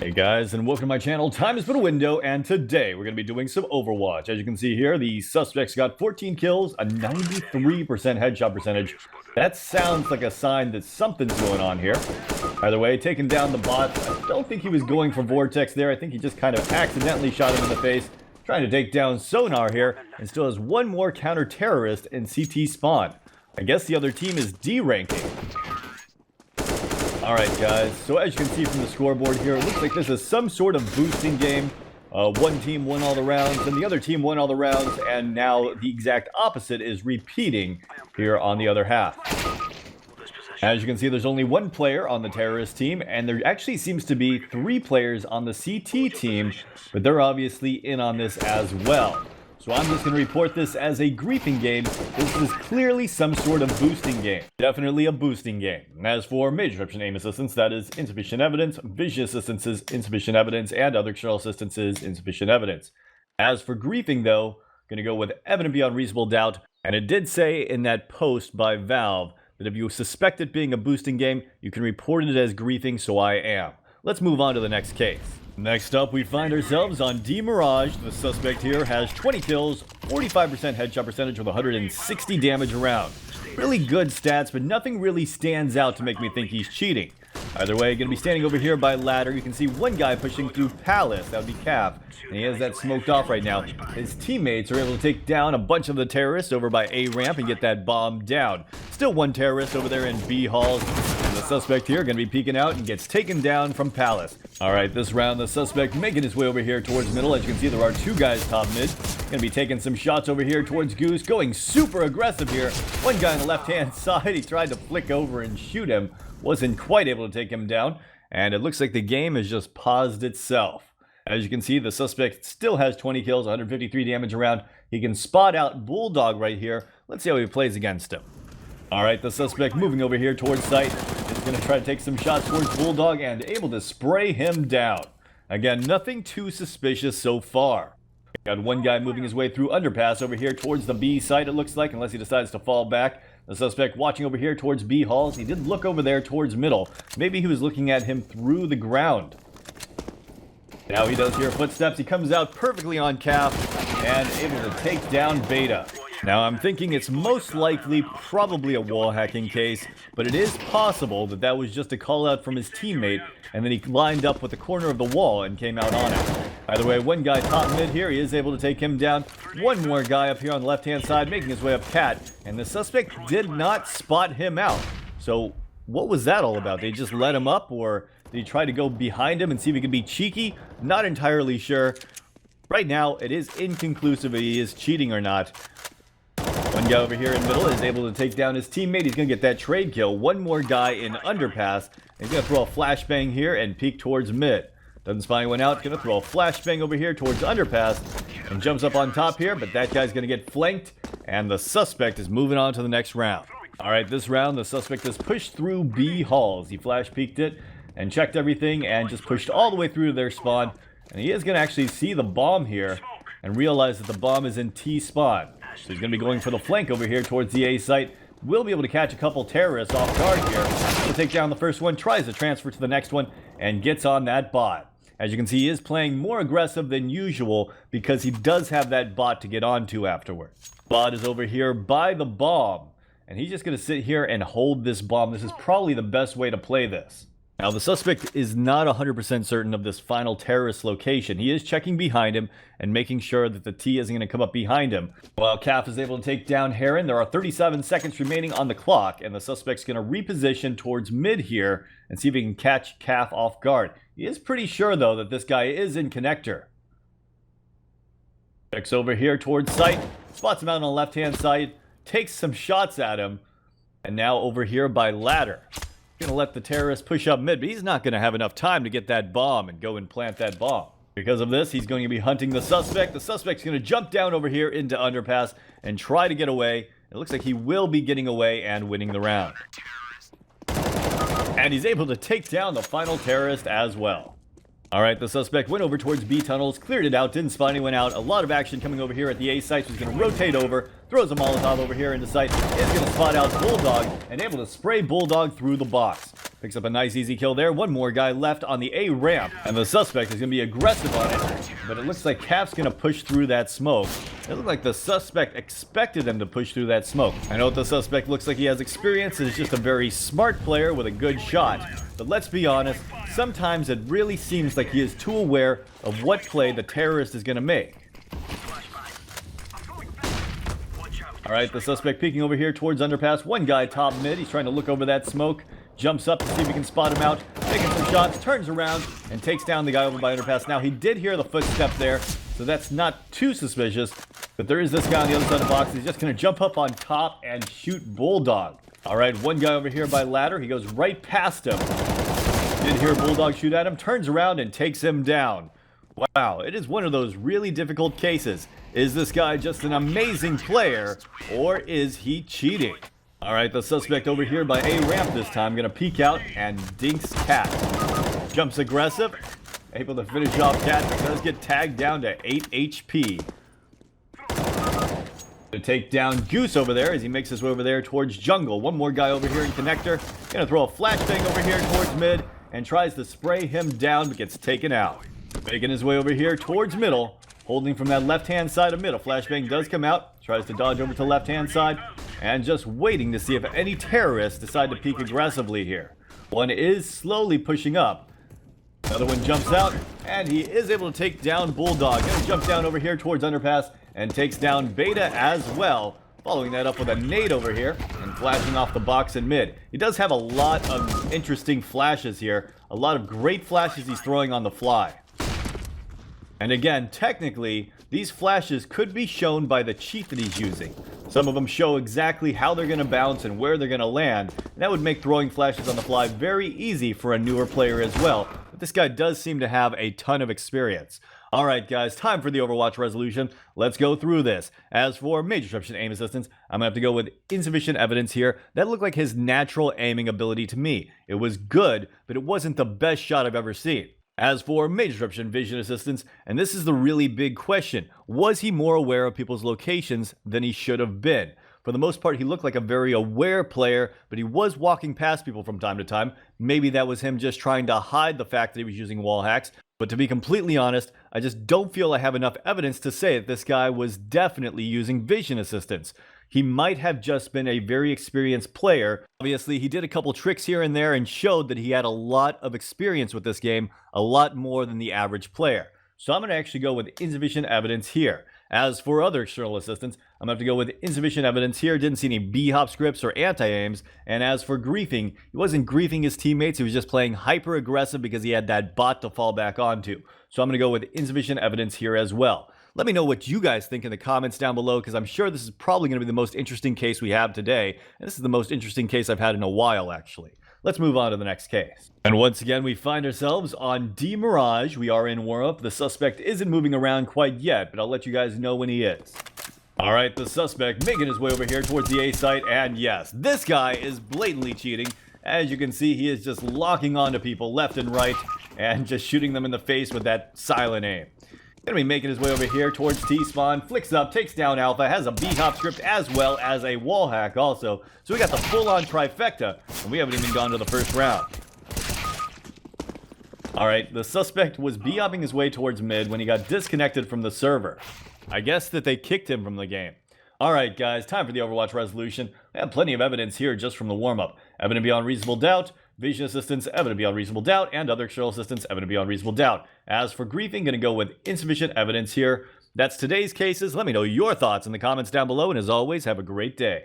Hey guys, and welcome to my channel. Time has been a window, and today we're going to be doing some Overwatch. As you can see here, the suspects got 14 kills, a 93% headshot percentage. That sounds like a sign that something's going on here. Either way, taking down the bot. I don't think he was going for Vortex there. I think he just kind of accidentally shot him in the face, trying to take down Sonar here, and still has one more counter-terrorist in CT spawn. I guess the other team is D-ranking. Alright guys, so as you can see from the scoreboard here, it looks like this is some sort of boosting game. One team won all the rounds, and the other team won all the rounds, and now the exact opposite is repeating here on the other half. As you can see, there's only one player on the terrorist team, and there actually seems to be 3 players on the CT team, but they're obviously in on this as well. So I'm just going to report this as a griefing game. This is clearly some sort of boosting game. Definitely a boosting game. As for major description aim assistance, that is insufficient evidence. Vision assistance is insufficient evidence. And other external assistance is insufficient evidence. As for griefing though, I'm going to go with evident beyond reasonable doubt. And it did say in that post by Valve that if you suspect it being a boosting game, you can report it as griefing, so I am. Let's move on to the next case. Next up, we find ourselves on D Mirage. The suspect here has 20 kills, 45% headshot percentage with 160 damage around. Really good stats, but nothing really stands out to make me think he's cheating. Either way, going to be standing over here by ladder. You can see one guy pushing through Palace. That would be Calf. And he has that smoked off right now. His teammates are able to take down a bunch of the terrorists over by A ramp and get that bomb down. Still one terrorist over there in B halls. And the suspect here going to be peeking out and gets taken down from Palace. Alright, this round the suspect making his way over here towards middle. As you can see, there are 2 guys top mid. Going to be taking some shots over here towards Goose. Going super aggressive here. One guy on the left-hand side. He tried to flick over and shoot him. Wasn't quite able to take him down. And it looks like the game has just paused itself. As you can see, the suspect still has 20 kills, 153 damage around. He can spot out Bulldog right here. Let's see how he plays against him. Alright, the suspect moving over here towards site. Is going to try to take some shots towards Bulldog and able to spray him down. Again, nothing too suspicious so far. Got one guy moving his way through underpass over here towards the B site, it looks like, unless he decides to fall back. The suspect watching over here towards B halls. He did look over there towards middle. Maybe he was looking at him through the ground. Now he does hear footsteps. He comes out perfectly on Calf and able to take down Beta. Now I'm thinking it's most likely probably a wall hacking case, but it is possible that that was just a call out from his teammate and then he lined up with the corner of the wall and came out on it. Either way, one guy top mid here, he is able to take him down. One more guy up here on the left hand side making his way up Cat, and the suspect did not spot him out. So what was that all about? They just let him up, or did he try to go behind him and see if he could be cheeky? Not entirely sure. Right now it is inconclusive if he is cheating or not. One guy over here in middle is able to take down his teammate. He's going to get that trade kill. One more guy in underpass. He's going to throw a flashbang here and peek towards mid. Doesn't spy anyone out. Going to throw a flashbang over here towards underpass. And jumps up on top here. But that guy's going to get flanked. And the suspect is moving on to the next round. Alright, this round the suspect has pushed through B halls. He flash peeked it and checked everything. And just pushed all the way through to their spawn. And he is going to actually see the bomb here. And realize that the bomb is in T spawn. So he's going to be going for the flank over here towards the A site. Will be able to catch a couple terrorists off guard here. He'll take down the first one, tries to transfer to the next one, and gets on that bot. As you can see, he is playing more aggressive than usual because he does have that bot to get onto afterwards. Bot is over here by the bomb, and he's just going to sit here and hold this bomb. This is probably the best way to play this. Now, the suspect is not 100% certain of this final terrorist location. He is checking behind him and making sure that the T isn't going to come up behind him. While Calf is able to take down Heron, there are 37 seconds remaining on the clock, and the suspect's going to reposition towards mid here and see if he can catch Calf off guard. He is pretty sure, though, that this guy is in connector. Checks over here towards site, spots him out on the left-hand side, takes some shots at him, and now over here by ladder. Gonna let the terrorist push up mid, but he's not gonna have enough time to get that bomb and go and plant that bomb. Because of this, he's going to be hunting the suspect. The suspect's gonna jump down over here into underpass and try to get away. It looks like he will be getting away and winning the round. And he's able to take down the final terrorist as well. Alright, the suspect went over towards B tunnels, cleared it out, didn't spot anyone out. A lot of action coming over here at the A site, so he's going to rotate over. throws a Molotov over here into sight, is going to spot out Bulldog, and able to spray Bulldog through the box. Picks up a nice easy kill there. One more guy left on the A ramp, and the suspect is going to be aggressive on it, but it looks like Cap's going to push through that smoke. It looked like the suspect expected them to push through that smoke. I know what the suspect looks like he has experience, is just a very smart player with a good shot. But let's be honest, sometimes it really seems like he is too aware of what play the terrorist is going to make. Alright, the suspect peeking over here towards underpass. One guy top mid, he's trying to look over that smoke. Jumps up to see if he can spot him out, taking some shots, turns around, and takes down the guy over by underpass. Now, he did hear the footstep there, so that's not too suspicious. But there is this guy on the other side of the box. He's just going to jump up on top and shoot Bulldog. Alright, one guy over here by ladder. He goes right past him. Did hear Bulldog shoot at him, turns around and takes him down. Wow, it is one of those really difficult cases. Is this guy just an amazing player, or is he cheating? Alright, the suspect over here by A ramp this time, gonna peek out and dinks Cat. Jumps aggressive, able to finish off Cat, does get tagged down to 8 HP. Gonna take down Goose over there as he makes his way over there towards jungle. One more guy over here in connector, gonna throw a flashbang over here towards mid, and tries to spray him down, but gets taken out. Making his way over here towards middle, holding from that left-hand side of middle. Flashbang does come out, tries to dodge over to the left-hand side, and just waiting to see if any terrorists decide to peek aggressively here. One is slowly pushing up. Another one jumps out, and he is able to take down Bulldog. Gonna jump down over here towards underpass, and takes down Beta as well. Following that up with a nade over here, and flashing off the box in mid. He does have a lot of interesting flashes here. A lot of great flashes he's throwing on the fly. And again, technically, these flashes could be shown by the cheat that he's using. Some of them show exactly how they're going to bounce and where they're going to land. And that would make throwing flashes on the fly very easy for a newer player as well. But this guy does seem to have a ton of experience. Alright guys, time for the Overwatch resolution. Let's go through this. As for major disruption aim assistance, I'm going to have to go with insufficient evidence here. That looked like his natural aiming ability to me. It was good, but it wasn't the best shot I've ever seen. As for major disruption vision assistance, and this is the really big question, was he more aware of people's locations than he should have been? For the most part, he looked like a very aware player, but he was walking past people from time to time. Maybe that was him just trying to hide the fact that he was using wall hacks. But to be completely honest, I just don't feel I have enough evidence to say that this guy was definitely using vision assistance. He might have just been a very experienced player. Obviously, he did a couple tricks here and there and showed that he had a lot of experience with this game, a lot more than the average player. So I'm going to actually go with insufficient evidence here. As for other external assistance, I'm going to have to go with insufficient evidence here. Didn't see any B-hop scripts or anti-aims. And as for griefing, he wasn't griefing his teammates. He was just playing hyper-aggressive because he had that bot to fall back onto. So I'm going to go with insufficient evidence here as well. Let me know what you guys think in the comments down below, because I'm sure this is probably going to be the most interesting case we have today. And this is the most interesting case I've had in a while, actually. Let's move on to the next case. And once again, we find ourselves on D Mirage. We are in warm-up. The suspect isn't moving around quite yet, but I'll let you guys know when he is. Alright, the suspect making his way over here towards the A site, and yes, this guy is blatantly cheating. As you can see, he is just locking onto people left and right, and just shooting them in the face with that silent aim. Gonna be making his way over here towards T-spawn, flicks up, takes down Alpha, has a B-hop script as well as a wall hack also. So we got the full-on trifecta, and we haven't even gone to the first round. Alright, the suspect was B-hopping his way towards mid when he got disconnected from the server. I guess that they kicked him from the game. Alright guys, time for the Overwatch resolution. We have plenty of evidence here just from the warm-up. Evident beyond reasonable doubt, vision assistance, evident beyond reasonable doubt, and other external assistance, evident beyond reasonable doubt. As for griefing, gonna go with insufficient evidence here. That's today's cases. Let me know your thoughts in the comments down below, and as always, have a great day.